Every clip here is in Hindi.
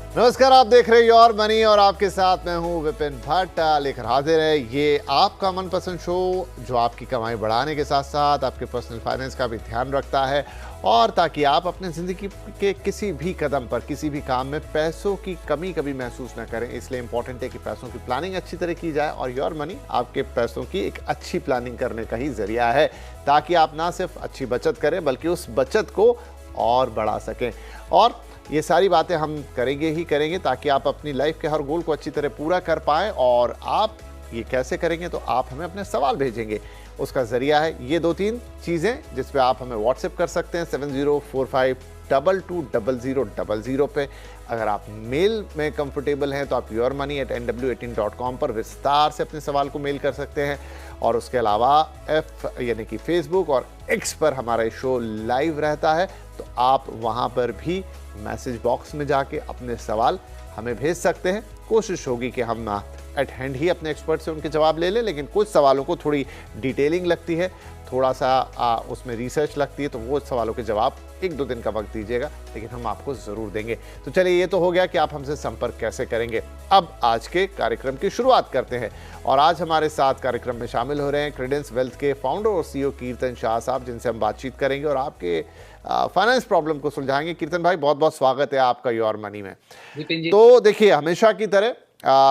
नमस्कार, आप देख रहे हैं योर मनी और आपके साथ मैं हूं विपिन भट्ट। लेकर हाजिर है ये आपका मनपसंद शो जो आपकी कमाई बढ़ाने के साथ साथ आपके पर्सनल फाइनेंस का भी ध्यान रखता है, और ताकि आप अपने ज़िंदगी के किसी भी कदम पर किसी भी काम में पैसों की कमी कभी महसूस ना करें। इसलिए इंपॉर्टेंट है कि पैसों की प्लानिंग अच्छी तरह की जाए, और योर मनी आपके पैसों की एक अच्छी प्लानिंग करने का ही जरिया है, ताकि आप ना सिर्फ अच्छी बचत करें बल्कि उस बचत को और बढ़ा सकें। और ये सारी बातें हम करेंगे ही करेंगे ताकि आप अपनी लाइफ के हर गोल को अच्छी तरह पूरा कर पाएं। और आप ये कैसे करेंगे, तो आप हमें अपने सवाल भेजेंगे, उसका जरिया है ये 2-3 चीज़ें जिस पे आप हमें व्हाट्सएप कर सकते हैं 7045220000 पे। अगर आप मेल में कंफर्टेबल हैं तो आप yourmoney@nw18.com पर विस्तार से अपने सवाल को मेल कर सकते हैं। और उसके अलावा एफ यानी कि फेसबुक और एक्स पर हमारा शो लाइव रहता है, तो आप वहां पर भी मैसेज बॉक्स में जाके अपने सवाल हमें भेज सकते हैं। कोशिश होगी कि हम एट हैंड ही अपने एक्सपर्ट से उनके जवाब ले लें, लेकिन कुछ सवालों को थोड़ी डिटेलिंग लगती है, थोड़ा सा उसमें रिसर्च लगती है, तो वो सवालों के जवाब 1-2 दिन का वक्त दीजिएगा, लेकिन हम आपको ज़रूर देंगे। तो चलिए, ये तो हो गया कि आप हमसे संपर्क कैसे करेंगे। अब आज के कार्यक्रम की शुरुआत करते हैं, और आज हमारे साथ कार्यक्रम में शामिल हो रहे हैं क्रेडेंस वेल्थ के फाउंडर और CEO कीर्तन शाह साहब, जिनसे हम बातचीत करेंगे और आपके फाइनेंस प्रॉब्लम को सुलझाएंगे। कीर्तन भाई, बहुत बहुत स्वागत है आपका योर मनी में। तो देखिए, हमेशा की तरह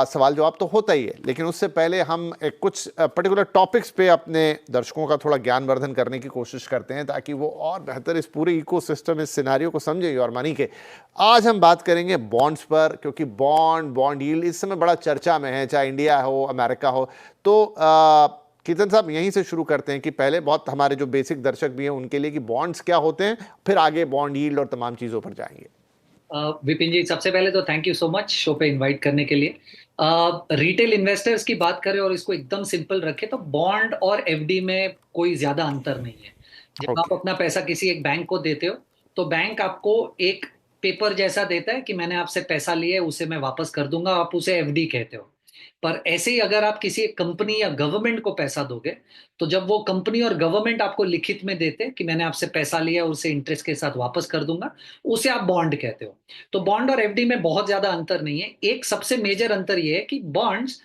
सवाल जवाब तो होता ही है, लेकिन उससे पहले हम कुछ पर्टिकुलर टॉपिक्स पे अपने दर्शकों का थोड़ा ज्ञानवर्धन करने की कोशिश करते हैं, ताकि वो और बेहतर इस पूरे इकोसिस्टम, इस सिनेरियो को समझे योर मनी के। आज हम बात करेंगे बॉन्ड्स पर, क्योंकि बॉन्ड यील्ड इस समय बड़ा चर्चा में है, चाहे इंडिया हो अमेरिका हो। तो कीर्तन साहब, यहीं से शुरू करते हैं कि पहले बहुत हमारे जो बेसिक दर्शक भी हैं उनके लिए कि बॉन्ड्स क्या होते हैं, फिर आगे बॉन्ड यील्ड और तमाम चीज़ों पर जाएंगे। विपिन जी, सबसे पहले तो thank you so much show पे इनवाइट करने के लिए। रिटेल इन्वेस्टर्स की बात करें और इसको एकदम सिंपल रखें तो बॉन्ड और एफडी में कोई ज्यादा अंतर नहीं है। जब आप अपना पैसा किसी एक बैंक को देते हो तो बैंक आपको एक पेपर जैसा देता है कि मैंने आपसे पैसा लिया है, उसे मैं वापस कर दूंगा, आप उसे एफडी कहते हो। पर ऐसे ही अगर आप किसी एक कंपनी या गवर्नमेंट को पैसा दोगे तो जब वो कंपनी और गवर्नमेंट आपको लिखित में देते कि मैंने आपसे पैसा लिया, उसे इंटरेस्ट के साथ वापस कर दूंगा, उसे आप बॉन्ड कहते हो। तो बॉन्ड और एफडी में बहुत ज्यादा अंतर नहीं है। एक सबसे मेजर अंतर यह है कि बॉन्ड्स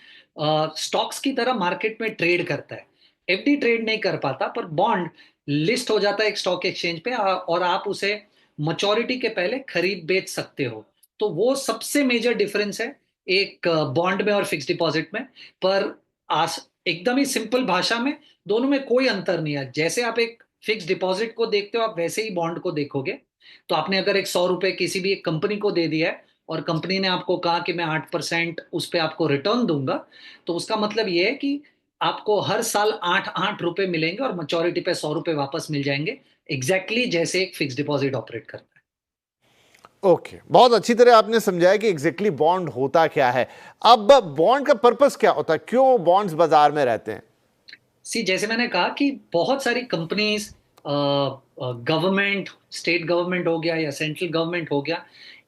स्टॉक्स की तरह मार्केट में ट्रेड करता है, एफडी ट्रेड नहीं कर पाता। पर बॉन्ड लिस्ट हो जाता है एक स्टॉक एक्सचेंज पे और आप उसे मैच्योरिटी के पहले खरीद बेच सकते हो। तो वो सबसे मेजर डिफरेंस है एक बॉन्ड में और फिक्स डिपॉजिट में। पर एकदम ही सिंपल भाषा में दोनों में कोई अंतर नहीं है। जैसे आप एक फिक्स डिपॉजिट को देखते हो, आप वैसे ही बॉन्ड को देखोगे। तो आपने अगर एक 100 रुपए किसी भी एक कंपनी को दे दिया है और कंपनी ने आपको कहा कि मैं 8% उस पर आपको रिटर्न दूंगा, तो उसका मतलब ये है कि आपको हर साल 8-8 रुपए मिलेंगे और मैच्योरिटी पे 100 रुपए वापस मिल जाएंगे। एग्जैक्टली जैसे एक फिक्स डिपॉजिट ऑपरेट करता है। ओके, बहुत अच्छी तरह आपने समझाया कि एग्जैक्टली बॉन्ड होता क्या है। अब बॉन्ड का पर्पस क्या होता है, क्यों बॉन्ड्स बाजार में रहते हैं? जैसे मैंने कहा कि बहुत सारी कंपनीज, गवर्नमेंट, स्टेट गवर्नमेंट हो गया या सेंट्रल गवर्नमेंट हो गया,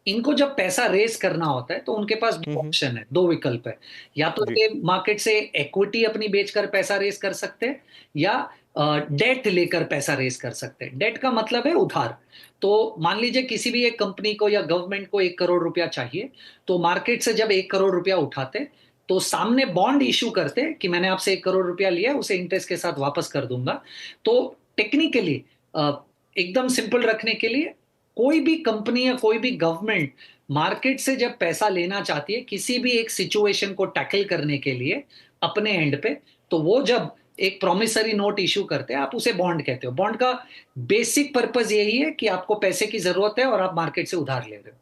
इनको जब पैसा रेस करना होता है तो उनके पास दो ऑप्शन है, दो विकल्प है। या तो जी। ये मार्केट से इक्विटी अपनी बेचकर पैसा रेस कर सकते हैं, या डेट लेकर पैसा रेस कर सकते हैं। डेट का मतलब है उधार। तो मान लीजिए किसी भी एक कंपनी को या गवर्नमेंट को 1 करोड़ रुपया चाहिए, तो मार्केट से जब 1 करोड़ रुपया उठाते तो सामने बॉन्ड इशू करते कि मैंने आपसे 1 करोड़ रुपया लिया, उसे इंटरेस्ट के साथ वापस कर दूंगा। तो टेक्निकली एकदम सिंपल रखने के लिए, कोई भी कंपनी या कोई भी गवर्नमेंट मार्केट से जब पैसा लेना चाहती है किसी भी एक सिचुएशन को टैकल करने के लिए अपने एंड पे, तो वो जब एक प्रोमिसरी नोट इशू करते हैं, आप उसे बॉन्ड कहते हो। बॉन्ड का बेसिक पर्पस यही है कि आपको पैसे की जरूरत है और आप मार्केट से उधार ले रहे हो।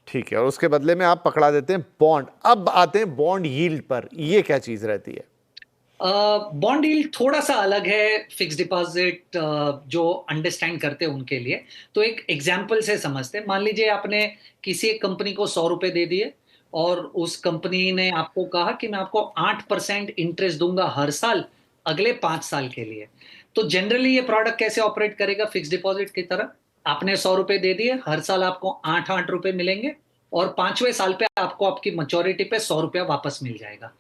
ठीक है, और उसके बदले में आप पकड़ा देते हैं बॉन्ड। अब आते हैं बॉन्ड यील्ड पर, ये क्या चीज रहती है? बॉन्ड यील्ड थोड़ा सा अलग है फिक्स डिपॉजिट जो अंडरस्टैंड करते हैं उनके लिए। तो एक एग्जांपल से समझते हैं। मान लीजिए आपने किसी एक कंपनी को 100 रुपए दे दिए और उस कंपनी ने आपको कहा कि मैं आपको 8% इंटरेस्ट दूंगा हर साल अगले 5 साल के लिए। तो जनरली ये प्रोडक्ट कैसे ऑपरेट करेगा? फिक्स डिपॉजिट की तरह आपने 100 रुपए दे दिए, हर साल आपको 8-8 रुपए मिलेंगे और 5वें साल पे आपको आपकी मैच्योरिटी पे 100 रुपया वापस मिल जाएगा।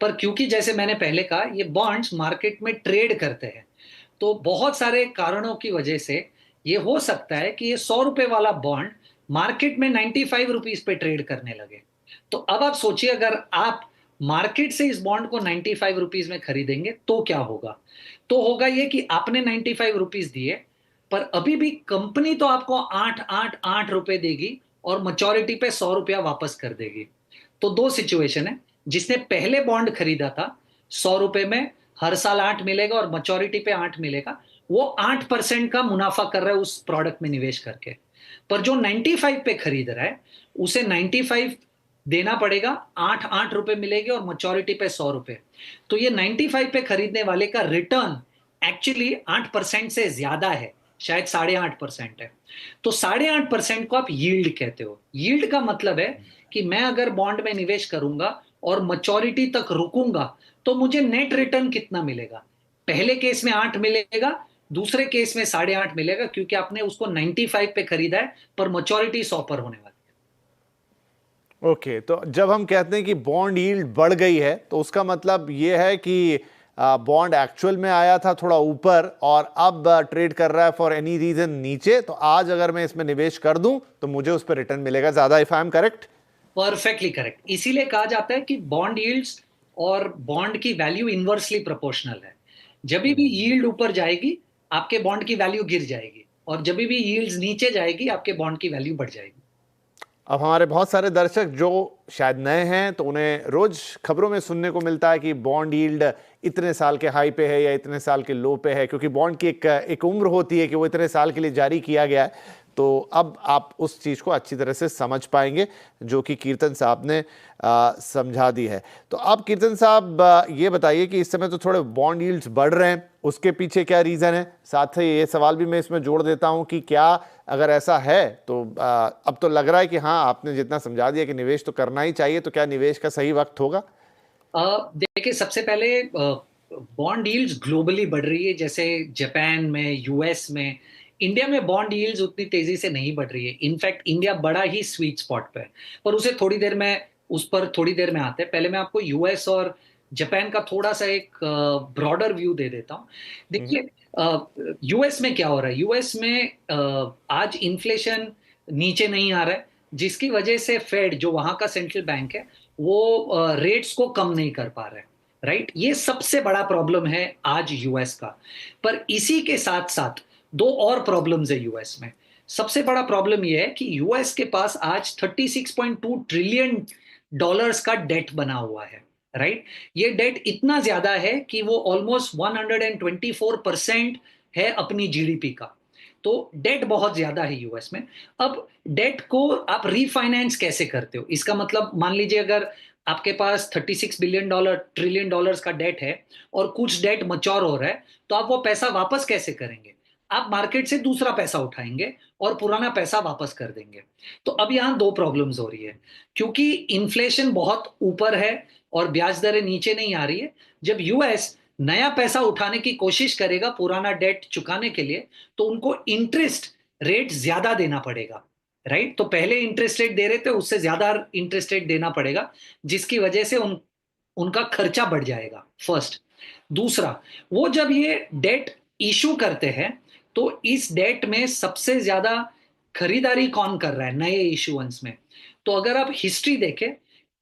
पर क्योंकि जैसे मैंने पहले कहा, ये बॉन्ड्स मार्केट में ट्रेड करते हैं, तो बहुत सारे कारणों की वजह से ये हो सकता है कि ये 100 रुपए वाला बॉन्ड मार्केट में 95 रुपीज पे ट्रेड करने लगे। तो अब आप सोचिए, अगर आप मार्केट से इस बॉन्ड को 95 रुपीज में खरीदेंगे तो क्या होगा। तो होगा ये कि आपने 95 रुपीज दिए, पर अभी भी कंपनी तो आपको 8 8 8 रुपए देगी और मैच्योरिटी पे 100 रुपया वापस कर देगी। तो दो सिचुएशन है। जिसने पहले बॉन्ड खरीदा था 100 रुपए में, हर साल 8 मिलेगा और मैच्योरिटी पे 8 मिलेगा, वो 8% का मुनाफा कर रहा है उस प्रोडक्ट में निवेश करके। पर जो 95 पे खरीद रहा है, उसे 95 देना पड़ेगा, 8 8 रुपए मिलेंगे और मैच्योरिटी पे 100 रुपए। तो ये 95 पे खरीदने वाले का रिटर्न एक्चुअली 8% से ज्यादा है, शायद 8.5% है। तो 8.5% को आप यील्ड कहते हो। यील्ड का मतलब है कि मैं अगर बॉन्ड में निवेश करूंगा और मैच्योरिटी तक रुकूंगा तो मुझे नेट रिटर्न कितना मिलेगा। पहले केस में 8 मिलेगा, दूसरे केस में 8.5 मिलेगा, क्योंकि आपने उसको 95 पे खरीदा है पर मैच्योरिटी 100 पर होने वाली है। ओके, तो जब हम कहते हैं कि बॉन्ड यील्ड बढ़ गई है तो उसका मतलब ये है कि बॉन्ड एक्चुअल में आया था थोड़ा ऊपर और अब ट्रेड कर रहा है फॉर एनी रीजन नीचे, तो आज अगर मैं इसमें निवेश कर दूं तो मुझे उस पर रिटर्न मिलेगा ज्यादा, if I am correct? Perfectly correct. इसीलिए कहा जाता है कि बॉन्ड यील्ड्स और बॉन्ड की वैल्यू इनवर्सली प्रोपोर्शनल है। जब भी यील्ड ऊपर जाएगी आपके बॉन्ड की वैल्यू गिर जाएगी, और जब भी यील्ड्स नीचे जाएगी आपके बॉन्ड की वैल्यू बढ़ जाएगी। अब हमारे बहुत सारे दर्शक जो शायद नए हैं तो उन्हें रोज खबरों में सुनने को मिलता है कि बॉन्ड यील्ड इतने साल के हाई पे है या इतने साल के लो पे है, क्योंकि बॉन्ड की एक उम्र होती है कि वो इतने साल के लिए जारी किया गया है। तो अब आप उस चीज़ को अच्छी तरह से समझ पाएंगे जो कि कीर्तन साहब ने समझा दी है। तो अब कीर्तन साहब ये बताइए कि इस समय तो थोड़े बॉन्ड यील्ड्स बढ़ रहे हैं, उसके पीछे क्या रीज़न है? साथ ही ये सवाल भी मैं इसमें जोड़ देता हूं कि क्या अगर ऐसा है तो अब तो लग रहा है कि हाँ, आपने जितना समझा दिया कि निवेश तो करना ही चाहिए, तो क्या निवेश का सही वक्त होगा? देखिए, सबसे पहले बॉन्ड यील्ड्स ग्लोबली बढ़ रही है, जैसे जापान में, यूएस में। इंडिया में बॉन्ड यील्ड्स उतनी तेजी से नहीं बढ़ रही है। इनफैक्ट इंडिया बड़ा ही स्वीट स्पॉट पे है, पर उस पर थोड़ी देर में आते हैं। पहले मैं आपको यूएस और जापान का थोड़ा सा एक ब्रॉडर व्यू दे देता हूँ। देखिए, यूएस में क्या हो रहा है। यूएस में आज इन्फ्लेशन नीचे नहीं आ रहा है, जिसकी वजह से फेड, जो वहां का सेंट्रल बैंक है, वो रेट्स को कम नहीं कर पा रहे। राइट, ये सबसे बड़ा प्रॉब्लम है आज यूएस का। पर इसी के साथ साथ दो और प्रॉब्लम्स है यूएस में। सबसे बड़ा प्रॉब्लम ये है कि यूएस के पास आज 36.2 ट्रिलियन डॉलर्स का डेट बना हुआ है। राइट, ये डेट इतना ज्यादा है कि वो ऑलमोस्ट 124% है अपनी जीडीपी का। तो डेट बहुत ज्यादा है यूएस में। अब डेट को आप रीफाइनेंस कैसे करते हो? इसका मतलब, मान लीजिए अगर आपके पास 36 ट्रिलियन डॉलर्स का डेट है और कुछ डेट मच्योर हो रहा है, तो आप वो पैसा वापस कैसे करेंगे? आप मार्केट से दूसरा पैसा उठाएंगे और पुराना पैसा वापस कर देंगे। तो अब यहां दो प्रॉब्लम्स हो रही है, क्योंकि इन्फ्लेशन बहुत ऊपर है और ब्याज दरें नीचे नहीं आ रही है। जब यूएस नया पैसा उठाने की कोशिश करेगा पुराना डेट चुकाने के लिए, तो उनको इंटरेस्ट रेट ज्यादा देना पड़ेगा। राइट, तो पहले इंटरेस्ट रेट दे रहे थे, उससे ज्यादा इंटरेस्ट रेट देना पड़ेगा, जिसकी वजह से उनका खर्चा बढ़ जाएगा। फर्स्ट। दूसरा, वो जब ये डेट इशू करते हैं तो इस डेट में सबसे ज्यादा खरीदारी कौन कर रहा है नए इशुएंस में? तो अगर आप हिस्ट्री देखें,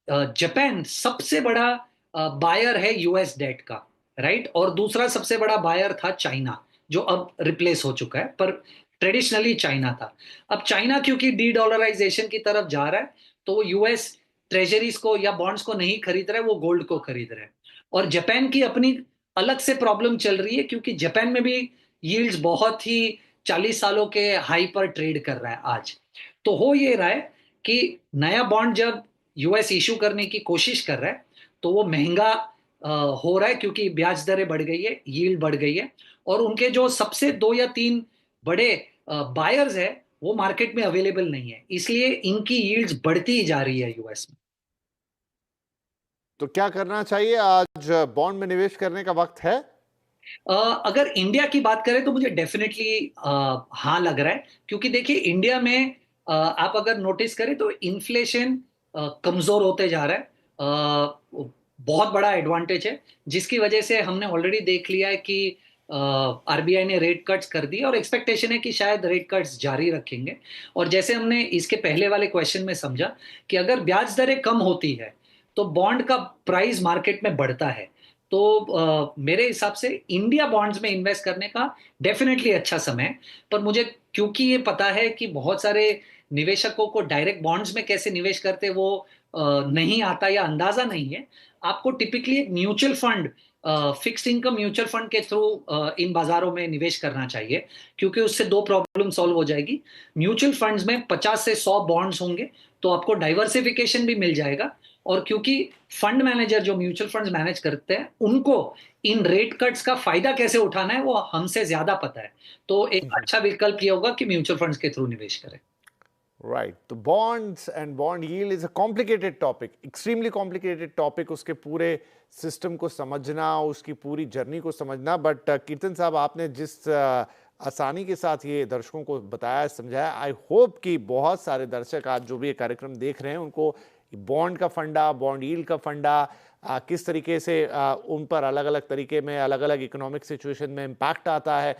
जापान सबसे बड़ा बायर है यूएस डेट का। राइट, और दूसरा सबसे बड़ा बायर था चाइना, जो अब रिप्लेस हो चुका है, पर ट्रेडिशनली चाइना था। अब चाइना क्योंकि डी डॉलराइजेशन की तरफ जा रहा है, तो वो यूएस ट्रेजरीज को या बॉन्ड्स को नहीं खरीद रहा है, वो गोल्ड को खरीद रहा है। और जापान की अपनी अलग से प्रॉब्लम चल रही है, क्योंकि जापान में भी यील्ड्स बहुत ही 40 सालों के हाई पर ट्रेड कर रहा है आज। तो हो ये रहा है कि नया बॉन्ड जब यूएस इशू करने की कोशिश कर रहा है तो वो महंगा हो रहा है, क्योंकि ब्याज दरें बढ़ गई है, यील्ड बढ़ गई है, और उनके जो सबसे 2 या 3 बड़े बायर्स है वो मार्केट में अवेलेबल नहीं है, इसलिए इनकी यील्ड्स बढ़ती ही जा रही है यूएस में। तो क्या करना चाहिए? आज बॉन्ड में निवेश करने का वक्त है? अगर इंडिया की बात करें तो मुझे डेफिनेटली हाँ लग रहा है, क्योंकि देखिए इंडिया में आप अगर नोटिस करें तो इन्फ्लेशन कमजोर होते जा रहा है। बहुत बड़ा एडवांटेज है, जिसकी वजह से हमने ऑलरेडी देख लिया है कि आरबीआई ने रेट कट्स कर दिए और एक्सपेक्टेशन है कि शायद रेट कट्स जारी रखेंगे। और जैसे हमने इसके पहले वाले क्वेश्चन में समझा कि अगर ब्याज दरें कम होती है तो बॉन्ड का प्राइस मार्केट में बढ़ता है। तो मेरे हिसाब से इंडिया बॉन्ड्स में इन्वेस्ट करने का डेफिनेटली अच्छा समय है। पर मुझे क्योंकि ये पता है कि बहुत सारे निवेशकों को डायरेक्ट बॉन्ड्स में कैसे निवेश करते वो नहीं आता या अंदाजा नहीं है, आपको टिपिकली एक mutual fund, fixed income mutual fund के थ्रू इन बाजारों में निवेश करना चाहिए, क्योंकि उससे दो प्रॉब्लम सॉल्व हो जाएगी। म्यूचुअल फंड्स में 50 से 100 बॉन्ड्स होंगे तो आपको डाइवर्सिफिकेशन भी मिल जाएगा। और क्योंकि फंड मैनेजर जो म्यूचुअल फंड्स मैनेज करते हैं उनको इन रेट कट्स का फायदा कैसे उठाना है वो हमसे ज्यादा पता है। तो एक अच्छा विकल्प ये होगा कि म्यूचुअल फंड्स के थ्रू निवेश करें। राइट, तो bonds and bond yield is a complicated topic, extremely complicated topic, उसके पूरे सिस्टम को समझना, उसकी पूरी जर्नी को समझना। बट कीर्तन साहब, आपने जिस आसानी के साथ ये दर्शकों को बताया, समझाया, आई होप कि बहुत सारे दर्शक आज जो भी ये कार्यक्रम देख रहे हैं उनको बॉन्ड का फंडा, बॉन्ड यील्ड का फंडा, किस तरीके से उन पर अलग अलग तरीके में अलग अलग इकोनॉमिक सिचुएशन में इम्पैक्ट आता है,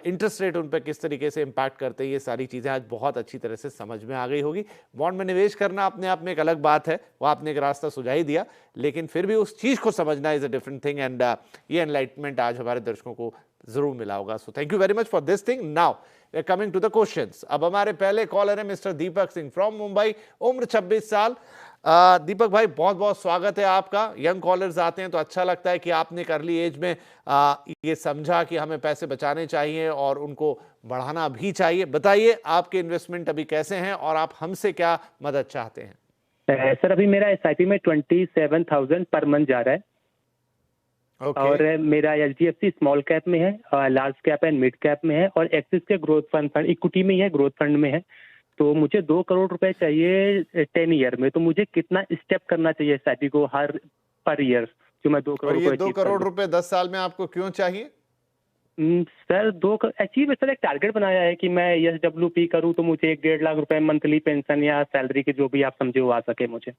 इंटरेस्ट रेट उन पर किस तरीके से इम्पैक्ट करते हैं, ये सारी चीज़ें आज बहुत अच्छी तरह से समझ में आ गई होगी। बॉन्ड में निवेश करना अपने आप में एक अलग बात है, वो आपने एक रास्ता सुझा ही दिया, लेकिन फिर भी उस चीज़ को समझना is a different thing. And ये एनलाइटमेंट आज हमारे दर्शकों को जरूर मिला होगा। So thank you very much for this thing. Now we are coming to the questions. अब हमारे पहले कॉलर है मिस्टर दीपक सिंह फ्रॉम मुंबई, उम्र 26 साल। दीपक भाई, बहुत बहुत स्वागत है आपका। यंग कॉलर्स आते हैं तो अच्छा लगता है कि आपने एक अर्ली एज में ये समझा कि हमें पैसे बचाने चाहिए और उनको बढ़ाना भी चाहिए। बताइए आपके इन्वेस्टमेंट अभी कैसे हैं और आप हमसे क्या मदद चाहते हैं? सर, अभी मेरा एसआईपी में 27,000 पर मंथ जा रहा है। और मेरा एचडीएफसी स्मॉल कैप में है, large cap and mid cap में है, और एक्सिस के ग्रोथ फंड इक्विटी में ही है, ग्रोथ फंड में है। तो मुझे 2 करोड़ रुपए चाहिए 10 ईयर में। तो मुझे कितना स्टेप करना चाहिए एसआईपी को हर पर ईयर, जो मैं 2 करोड़ रुपए 2 करोड़ रुपए 10 साल में आपको क्यों चाहिए? सर, अचीव सर एक टारगेट बनाया है कि मैं एसडब्ल्यूपी करूं तो मुझे 1-1.5 लाख रुपए मंथली पेंशन या सैलरी के जो भी आप समझे वो आ सके मुझे।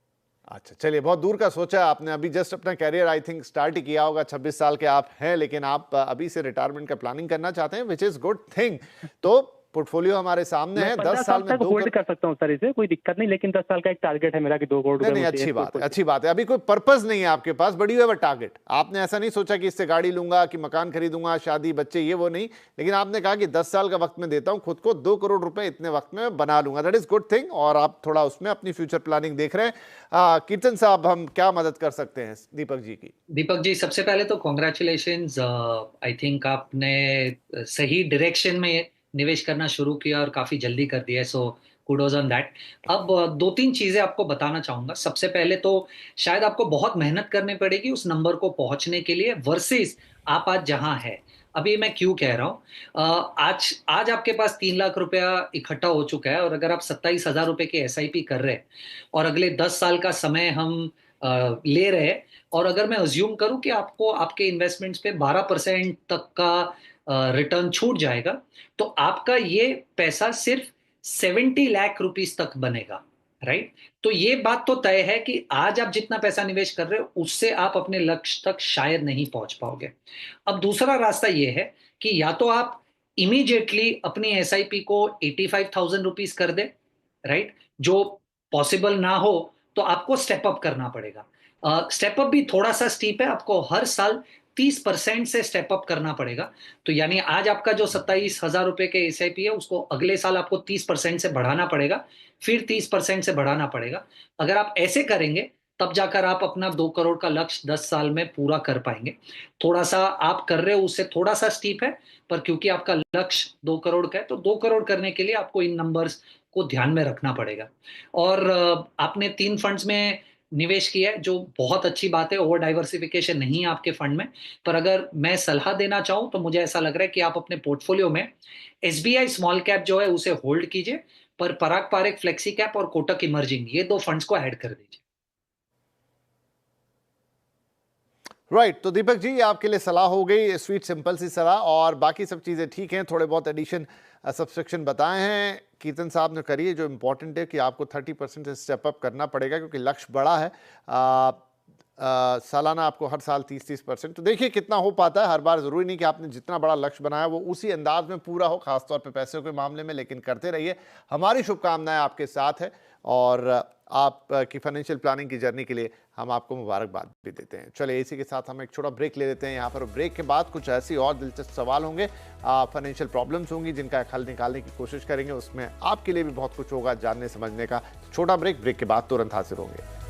अच्छा, चलिए, बहुत दूर का सोचा आपने। अभी जस्ट अपना कैरियर आई थिंक स्टार्ट ही किया होगा, 26 साल के आप हैं, लेकिन आप अभी से रिटायरमेंट का प्लानिंग करना चाहते हैं, विच इज गुड थिंग। तो पोर्टफोलियो हमारे सामने है। 10 साल में होल्ड कर सकता हूं सर, इसे कोई दिक्कत नहीं, लेकिन 10 साल का एक टारगेट है मेरा कि 2 करोड़ रुपए। नहीं, अच्छी बात है, अच्छी बात है। अभी कोई पर्पस नहीं है आपके पास, बड़ी हुआ टारगेट। आपने ऐसा नहीं सोचा कि इससे गाड़ी लूंगा, कि मकान खरीदूंगा, शादी, बच्चे, ये वो नहीं, लेकिन आपने कहा कि 10 साल का वक्त में देता हूं खुद को, 2 करोड़ रुपए इतने वक्त में बना लूंगा। That is good thing. और आप थोड़ा उसमें अपनी फ्यूचर प्लानिंग देख रहे हैं। कीर्तन साहब, हम क्या मदद कर सकते हैं दीपक जी की? दीपक जी, सबसे पहले तो कॉन्ग्रेचुलेशंस। आई थिंक आपने सही डायरेक्शन में निवेश करना शुरू किया और काफी जल्दी कर दिया, सो कुडोज ऑन दैट। अब 2-3 चीजें आपको बताना चाहूंगा। सबसे पहले तो शायद आपको बहुत मेहनत करनी पड़ेगी उस नंबर को पहुंचने के लिए, वर्सेस आप आज जहां है। अभी मैं क्यों कह रहा हूं, आज आपके पास 3 लाख रुपया इकट्ठा हो चुका है, और अगर आप 27,000 रुपए की एसआईपी कर रहे हैं और अगले 10 साल का समय हम ले रहे हैं, और अगर मैं अज्यूम करूं कि आपको आपके इन्वेस्टमेंट्स पे 12% तक का रिटर्न छूट जाएगा, तो आपका ये पैसा सिर्फ 70 लाख रुपीस तक बनेगा, राइट। तो ये बात तो तय है कि आज आप जितना पैसा निवेश कर रहे हो उससे आप अपने लक्ष्य तक शायद नहीं पहुंच पाओगे। अब दूसरा रास्ता ये है कि या तो आप इमीडिएटली अपनी एसआईपी को 85,000 रुपीस कर दे, राइट। जो पॉसिबल ना हो तो आपको स्टेप अप करना पड़ेगा। स्टेप अप भी थोड़ा सा स्टीप है, आपको हर साल 30% से स्टेप अप करना पड़ेगा। तो यानी आज आपका जो 27,000 रुपए के एसआईपी है उसको अगले साल आपको 30% से बढ़ाना पड़ेगा, फिर 30% से बढ़ाना पड़ेगा। अगर आप ऐसे करेंगे तब जाकर आप अपना 2 करोड़ का लक्ष्य 10 साल में पूरा कर पाएंगे। थोड़ा सा आप कर रहे हो उससे थोड़ा सा स्टीप है, पर क्योंकि आपका लक्ष्य 2 करोड़ का है तो 2 करोड़ करने के लिए आपको इन नंबर्स को ध्यान में रखना पड़ेगा। और आपने 3 फंड्स में निवेश किया है, जो बहुत अच्छी बात है। ओवर डाइवर्सिफिकेशन नहीं है आपके फंड में, पर अगर मैं सलाह देना चाहूं तो मुझे ऐसा लग रहा है कि आप अपने पोर्टफोलियो में एसबीआई स्मॉल कैप जो है उसे होल्ड कीजिए, पर पराग पारेख फ्लेक्सी कैप और कोटक इमर्जिंग, ये 2 फंड्स को ऐड कर दीजिए। राइट, तो दीपक जी, आपके लिए सलाह हो गई, स्वीट सिंपल सी सलाह, और बाकी सब चीज़ें ठीक हैं। थोड़े बहुत एडिशन सब्सक्रिप्शन बताए हैं कीर्तन साहब ने, करिए। जो इंपॉर्टेंट है कि आपको 30% से स्टेप अप करना पड़ेगा, क्योंकि लक्ष्य बड़ा है। सालाना आपको हर साल 30-30%। तो देखिए कितना हो पाता है। हर बार ज़रूरी नहीं कि आपने जितना बड़ा लक्ष्य बनाया वो उसी अंदाज में पूरा हो, खासतौर पे पैसों के मामले में, लेकिन करते रहिए। हमारी शुभकामनाएं आपके साथ है और आपकी फाइनेंशियल प्लानिंग की जर्नी के लिए हम आपको मुबारकबाद भी देते हैं। चलिए इसी के साथ हम एक छोटा ब्रेक ले लेते हैं यहाँ पर। ब्रेक के बाद कुछ ऐसी और दिलचस्प सवाल होंगे, फाइनेंशियल प्रॉब्लम्स होंगी जिनका हल निकालने की कोशिश करेंगे। उसमें आपके लिए भी बहुत कुछ होगा जानने समझने का। छोटा ब्रेक के बाद तुरंत हाजिर होंगे।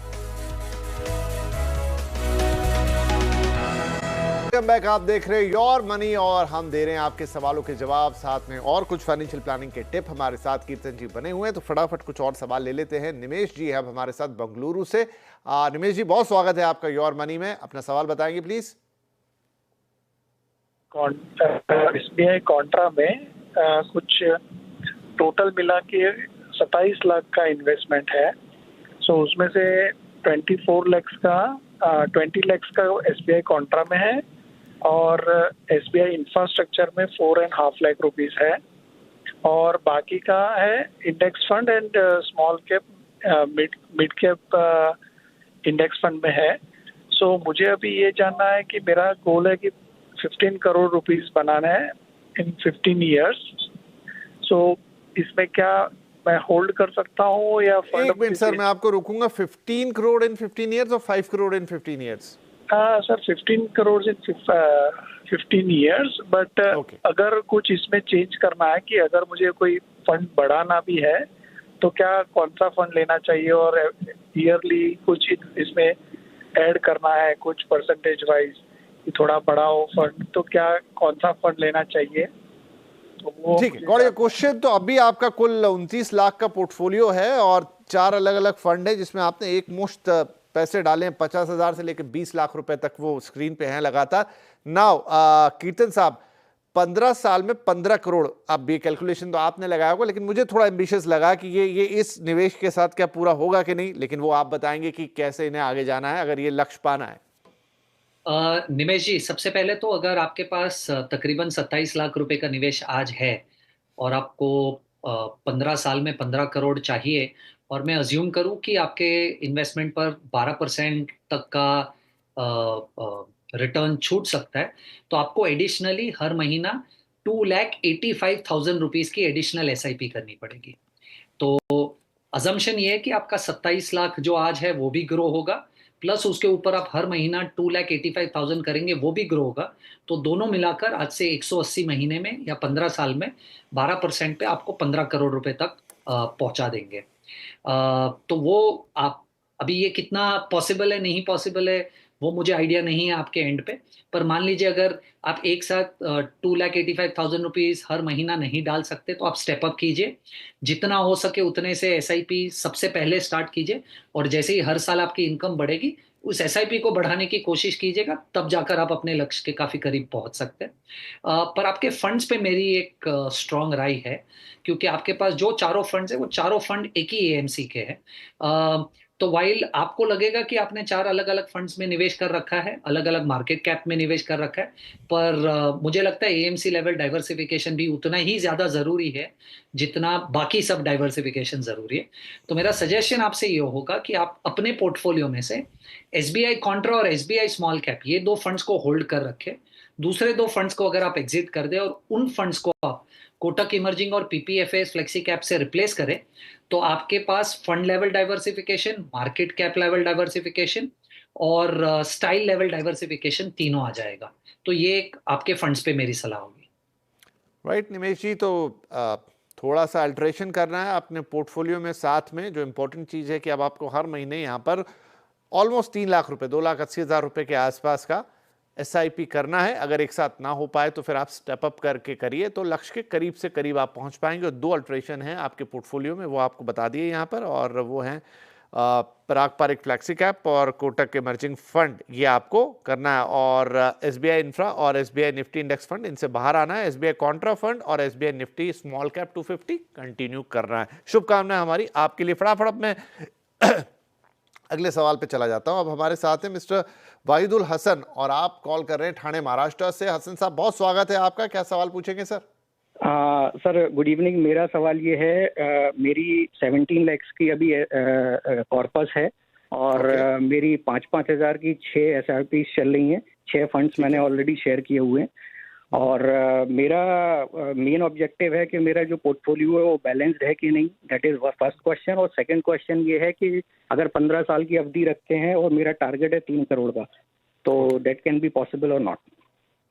वेलकम बैक, आप देख रहे हैं योर मनी और हम दे रहे हैं आपके सवालों के जवाब, साथ में और कुछ फाइनेंशियल प्लानिंग के टिप। हमारे साथ कीर्तन जी बने हुए हैं, तो फटाफट कुछ और सवाल ले लेते हैं। निमेश जी है हमारे साथ बेंगलुरु से। निमेश जी, बहुत स्वागत है आपका योर मनी में। अपना सवाल बताएंगे प्लीज। एसबीआई कॉन्ट्रा में कुछ टोटल मिला के 27 लाख का इन्वेस्टमेंट है। सो उसमें से 24 लाख का 20 लाख का एसबीआई कॉन्ट्रा में है और एसबीआई इंफ्रास्ट्रक्चर में 4.5 लाख रुपीस है और बाकी का है index fund and small cap mid cap index fund में है। सो मुझे अभी ये जानना है कि मेरा गोल है कि 15 करोड़ रुपीस बनाना है इन 15 ईयर्स। सो इसमें क्या मैं होल्ड कर सकता हूँ या एक मिनट सर, मैं आपको रोकूंगा। 15 करोड़ इन 15 ईयर्स और 5 करोड़ इन 15 years? Sir 15 crore in 15 years, but अगर कुछ इसमें चेंज करना है कि अगर मुझे कोई फंड बढ़ाना भी है तो क्या कौन सा फंड लेना चाहिए और ईयरली कुछ इसमें ऐड करना है कुछ परसेंटेज वाइज कि थोड़ा बड़ा हो फंड, तो क्या कौन सा फंड लेना चाहिए? तो ठीक है, क्वेश्चन तो अभी आपका कुल 29 लाख का पोर्टफोलियो है और 4 अलग अलग फंड है जिसमें आपने एक मुश्त पैसे डाले हैं। 50,000 से लेकर 20 लाख रुपए तक वो स्क्रीन पे हैं लगातार। नाउ कीर्तन साहब, 15 साल में 15 करोड़, अब ये कैलकुलेशन तो आपने लगाया होगा, लेकिन मुझे थोड़ा एम्बिशियस लगा कि ये इस निवेश के साथ क्या पूरा होगा कि नहीं, लेकिन वो आप बताएंगे कि कैसे इन्हें आगे जाना है अगर ये लक्ष्य पाना है। निमेश जी, सबसे पहले तो अगर आपके पास तकरीबन 27 लाख रुपए का निवेश आज है और आपको 15 साल में 15 करोड़ चाहिए और मैं अज्यूम करूं कि आपके इन्वेस्टमेंट पर 12% तक का रिटर्न छूट सकता है, तो आपको एडिशनली हर महीना 2,85,000 रुपीज की एडिशनल एसआईपी करनी पड़ेगी। तो अजम्पशन ये है कि आपका 27 लाख जो आज है वो भी ग्रो होगा, प्लस उसके ऊपर आप हर महीना 2,85,000 करेंगे, वो भी ग्रो होगा। तो दोनों मिलाकर आज से 180 महीने में या 15 साल में 12% पे आपको 15 करोड़ रुपए तक पहुंचा देंगे। तो वो आप अभी ये कितना पॉसिबल है नहीं पॉसिबल है वो मुझे आइडिया नहीं है आपके एंड पे, पर मान लीजिए अगर आप एक साथ 2,85,000 रुपीज हर महीना नहीं डाल सकते तो आप स्टेप अप कीजिए, जितना हो सके उतने से एसआईपी सबसे पहले स्टार्ट कीजिए और जैसे ही हर साल आपकी इनकम बढ़ेगी उस एसआईपी को बढ़ाने की कोशिश कीजिएगा, तब जाकर आप अपने लक्ष्य के काफी करीब पहुंच सकते हैं। पर आपके फंड्स पे मेरी एक स्ट्रॉन्ग राय है, क्योंकि आपके पास जो चारों फंड्स है वो चारों फंड एक ही एएमसी के हैं। तो वाइल आपको लगेगा कि आपने 4 अलग अलग फंड्स में निवेश कर रखा है, अलग अलग मार्केट कैप में निवेश कर रखा है, पर मुझे लगता है एएमसी लेवल डाइवर्सिफिकेशन भी उतना ही ज्यादा जरूरी है जितना बाकी सब डाइवर्सिफिकेशन जरूरी है। तो मेरा सजेशन आपसे ये होगा कि आप अपने पोर्टफोलियो में से एसबीआई कॉन्ट्रा और एसबीआई स्मॉल कैप, ये 2 फंड्स को होल्ड कर रखें। दूसरे 2 फंड्स को अगर आप एग्जिट कर दे और उन फंड्स को आप कोटक इमर्जिंग और पीपीएफएस फ्लेक्सी कैप से रिप्लेस करें, तो आपके पास fund level diversification, market cap level diversification और स्टाइल लेवल डाइवर्सिफिकेशन तीनों आ जाएगा। तो ये एक आपके फंड्स पे मेरी सलाह होगी। राइट निमेश जी, तो थोड़ा सा अल्टरेशन करना है अपने पोर्टफोलियो में। साथ में जो इंपॉर्टेंट चीज़ है कि अब आपको हर महीने यहाँ पर ऑलमोस्ट 3 लाख रुपए, 2,80,000 रुपए के आसपास का एसआईपी करना है। अगर एक साथ ना हो पाए तो फिर आप स्टेप अप करके करिए, तो लक्ष्य के करीब से करीब आप पहुंच पाएंगे। और 2 अल्ट्रेशन हैं आपके पोर्टफोलियो में, वो आपको बता दिए यहाँ पर, और वो हैं पराग पारिक फ्लैक्सी कैप और कोटक इमर्जिंग फंड, ये आपको करना है। और एसबीआई इंफ्रा और एसबीआई निफ्टी इंडेक्स फंड, इनसे बाहर आना है। एसबीआई कॉन्ट्रा फंड और SBI Nifty small cap 250 continue करना है। शुभकामनाएं हमारी आपके लिए। फटाफट में अगले सवाल पे चला जाता हूं। अब हमारे साथ हैं मिस्टर वाहिदुल हसन और आप कॉल कर रहे हैं ठाणे महाराष्ट्र से। हसन साहब, बहुत स्वागत है आपका। क्या सवाल पूछेंगे सर? Sir good evening. मेरा सवाल ये है, मेरी 17 लाख की अभी कॉर्पस है और मेरी 5,000 की 6 SIP चल रही हैं, 6 फंड्स मैंने ऑलरेडी शेयर किए हुए हैं। और मेरा मेन ऑब्जेक्टिव है कि मेरा जो पोर्टफोलियो है वो बैलेंस्ड है कि नहीं, दैट इज फर्स्ट क्वेश्चन। और सेकंड क्वेश्चन ये है कि अगर 15 साल की अवधि रखते हैं और मेरा टारगेट है 3 करोड़ का, तो दैट कैन बी पॉसिबल और नॉट।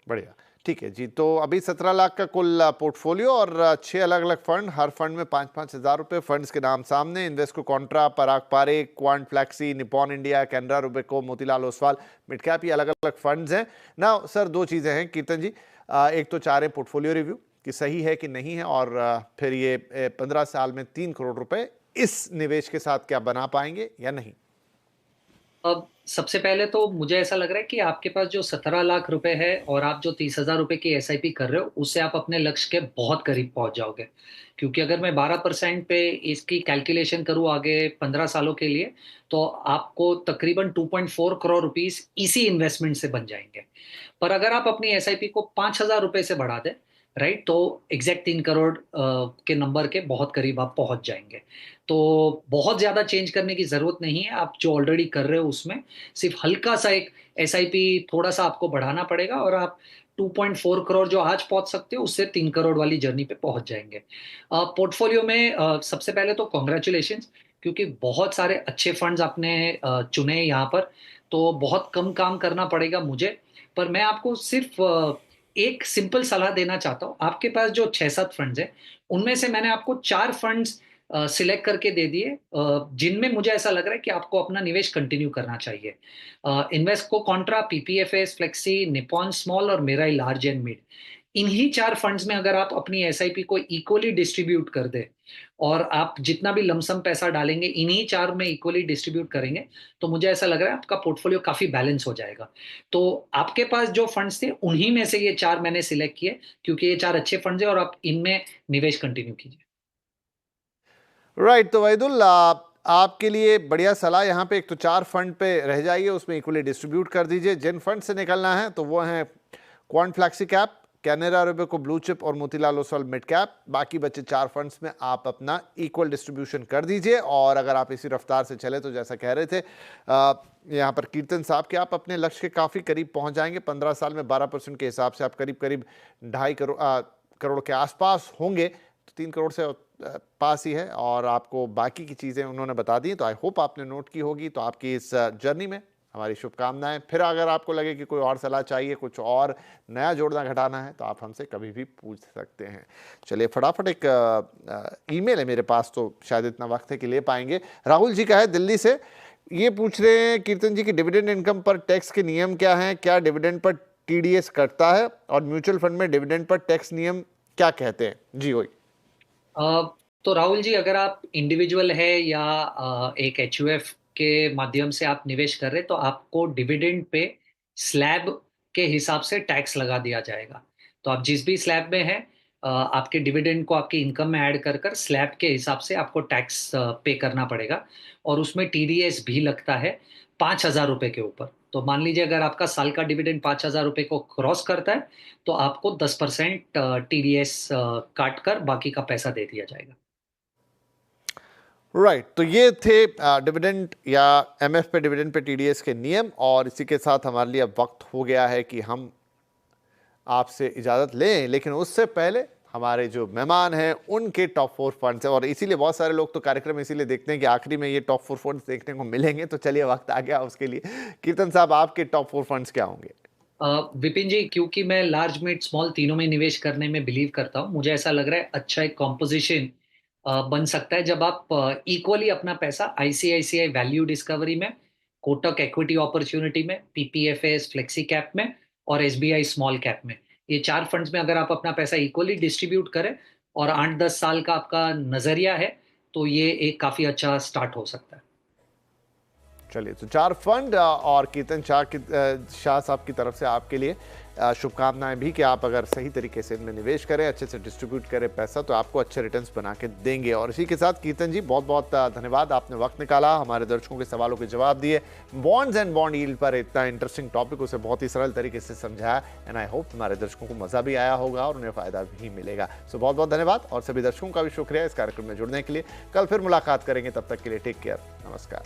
बढ़िया, ठीक है जी। तो अभी 17 लाख का कुल पोर्टफोलियो और 6 अलग अलग फंड, हर फंड में 5-5 हज़ार रुपये। फंड्स के नाम सामने, Invesco, Contra, Parag Parekh, Quant flexi, Nippon India, Canara Robeco, Motilal Oswal, mid cap, ये अलग अलग फंड्स हैं ना। सर, 2 चीज़ें हैं कीर्तन जी, एक तो चाह रहे पोर्टफोलियो रिव्यू कि सही है कि नहीं है, और फिर ये 15 साल में 3 करोड़ रुपए इस निवेश के साथ क्या बना पाएंगे या नहीं। अब सबसे पहले तो मुझे ऐसा लग रहा है कि आपके पास जो 17 लाख रुपए है और आप जो 30,000 रुपए की SIP कर रहे हो, उससे आप अपने लक्ष्य के बहुत करीब पहुंच जाओगे। क्योंकि अगर मैं 12% पे इसकी कैलकुलेशन करूं आगे 15 सालों के लिए, तो आपको तकरीबन 2.4 करोड़ रुपीस इसी इन्वेस्टमेंट से बन जाएंगे। पर अगर आप अपनी SIP को 5,000 रुपए से बढ़ा दें, राइट, तो एग्जैक्ट 3 करोड़ के नंबर के बहुत करीब आप पहुंच जाएंगे। तो बहुत ज्यादा चेंज करने की जरूरत नहीं है, आप जो ऑलरेडी कर रहे हो उसमें सिर्फ हल्का सा एक SIP थोड़ा सा आपको बढ़ाना पड़ेगा और आप 2.4 करोड़ जो आज पहुंच सकते हो उससे 3 करोड़ वाली जर्नी पे पहुंच जाएंगे। पोर्टफोलियो में सबसे पहले तो कॉन्ग्रेचुलेशंस, क्योंकि बहुत सारे अच्छे फंड्स आपने चुने यहाँ पर, तो बहुत कम काम करना पड़ेगा मुझे। पर मैं आपको सिर्फ एक सिंपल सलाह देना चाहता हूँ। आपके पास जो 6-7 फंड्स हैं, उनमें से मैंने आपको 4 फंड्स सिलेक्ट करके दे दिए जिनमें मुझे ऐसा लग रहा है कि आपको अपना निवेश कंटिन्यू करना चाहिए। Invesco, Contra, PPFS, flexi, Nippon small और मेराई लार्ज एंड मिड। इन्हीं 4 फंड्स में अगर आप अपनी SIP को इक्वली डिस्ट्रीब्यूट कर दे और आप जितना भी लमसम पैसा डालेंगे इन्हीं 4 में इक्वली डिस्ट्रीब्यूट करेंगे, तो मुझे ऐसा लग रहा है आपका पोर्टफोलियो काफी बैलेंस हो जाएगा। तो आपके पास जो फंड्स थे उन्हीं में से ये 4 मैंने सिलेक्ट किए, क्योंकि ये 4 अच्छे फंड्स हैं और आप इनमें निवेश कंटिन्यू कीजिए। राइट, तो वहीदुल, आपके लिए बढ़िया सलाह यहाँ पे, एक तो 4 फंड पे रह जाइए, उसमें इक्वली डिस्ट्रीब्यूट कर दीजिए। जिन फंड से निकलना है तो वो हैं Quant flexi cap, Canara Robeco blue chip और मोतीलाल ओसवाल मिड कैप। बाकी बचे 4 फंड्स में आप अपना इक्वल डिस्ट्रीब्यूशन कर दीजिए। और अगर आप इसी रफ्तार से चले तो जैसा कह रहे थे यहाँ पर कीर्तन साहब कि आप अपने लक्ष्य के काफ़ी करीब पहुँच जाएंगे। 15 साल में 12% के हिसाब से आप करीब करीब 2.5 करोड़ के आसपास होंगे, तो 3 करोड़ से पास ही है। और आपको बाकी की चीज़ें उन्होंने बता दी, तो आई होप आपने नोट की होगी। तो आपकी इस जर्नी में हमारी शुभकामनाएं। फिर अगर आपको लगे कि कोई और सलाह चाहिए, कुछ और नया जोड़ना घटाना है, तो आप हमसे कभी भी पूछ सकते हैं। चलिए, फटाफट एक ईमेल है मेरे पास, तो शायद इतना वक्त है कि ले पाएंगे। राहुल जी का है दिल्ली से, ये पूछ रहे हैं कीर्तन जी कि डिविडेंड इनकम पर टैक्स के नियम क्या हैं, क्या डिविडेंड पर TDS कटता है, और म्यूचुअल फंड में डिविडेंड पर टैक्स नियम क्या कहते हैं। जी वही। तो राहुल जी, अगर आप इंडिविजुअल है या एक HUF के माध्यम से आप निवेश कर रहे हैं, तो आपको डिविडेंड पे स्लैब के हिसाब से टैक्स लगा दिया जाएगा। तो आप जिस भी स्लैब में हैं, आपके डिविडेंड को आपकी इनकम में ऐड कर कर स्लैब के हिसाब से आपको टैक्स पे करना पड़ेगा। और उसमें TDS भी लगता है 5,000 रुपए के ऊपर। तो मान लीजिए अगर आपका साल का डिविडेंड 5,000 रुपए को क्रॉस करता है, तो आपको 10% TDS काट कर बाकी का पैसा दे दिया जाएगा। राइट, तो ये थे डिविडेंड या MF पे डिविडेंड पे TDS के नियम। और इसी के साथ हमारे लिए अब वक्त हो गया है कि हम आपसे इजाज़त लें, लेकिन उससे पहले हमारे जो मेहमान हैं उनके टॉप 4 फंड्स हैं। और इसीलिए बहुत सारे लोग तो कार्यक्रम इसीलिए देखते हैं कि आखिरी में ये टॉप 4 फंड्स देखने को मिलेंगे। तो चलिए, वक्त आ गया उसके लिए। कीर्तन साहब, आपके टॉप 4 फंड्स क्या होंगे? विपिन जी, क्योंकि मैं लार्ज मिड स्मॉल तीनों में निवेश करने में बिलीव करता हूँ, मुझे ऐसा लग रहा है अच्छा एक कॉम्पोजिशन बन सकता है जब आप इक्वली अपना पैसा ICICI वैल्यू डिस्कवरी में, कोटक इक्विटी अपॉर्चुनिटी में, PPFS फ्लेक्सी कैप में और SBI स्मॉल कैप में, ये 4 फंड्स में अगर आप अपना पैसा इक्वली डिस्ट्रीब्यूट करें और 8-10 साल का आपका नजरिया है, तो ये एक काफी अच्छा स्टार्ट हो सकता है। चलिए, तो 4 फंड और कीर्तन शाह साहब की तरफ से आपके लिए शुभकामनाएं भी कि आप अगर सही तरीके से इनमें निवेश करें, अच्छे से डिस्ट्रीब्यूट करें पैसा, तो आपको अच्छे रिटर्न्स बना के देंगे। और इसी के साथ कीर्तन जी, बहुत बहुत धन्यवाद, आपने वक्त निकाला, हमारे दर्शकों के सवालों के जवाब दिए। बॉन्ड्स एंड बॉन्ड यील्ड पर इतना इंटरेस्टिंग टॉपिक उसे बहुत ही सरल तरीके से समझाया। एंड आई होप हमारे दर्शकों को मजा भी आया होगा और उन्हें फायदा भी मिलेगा। सो बहुत बहुत धन्यवाद, और सभी दर्शकों का भी शुक्रिया इस कार्यक्रम में जुड़ने के लिए। कल फिर मुलाकात करेंगे, तब तक के लिए टेक केयर, नमस्कार।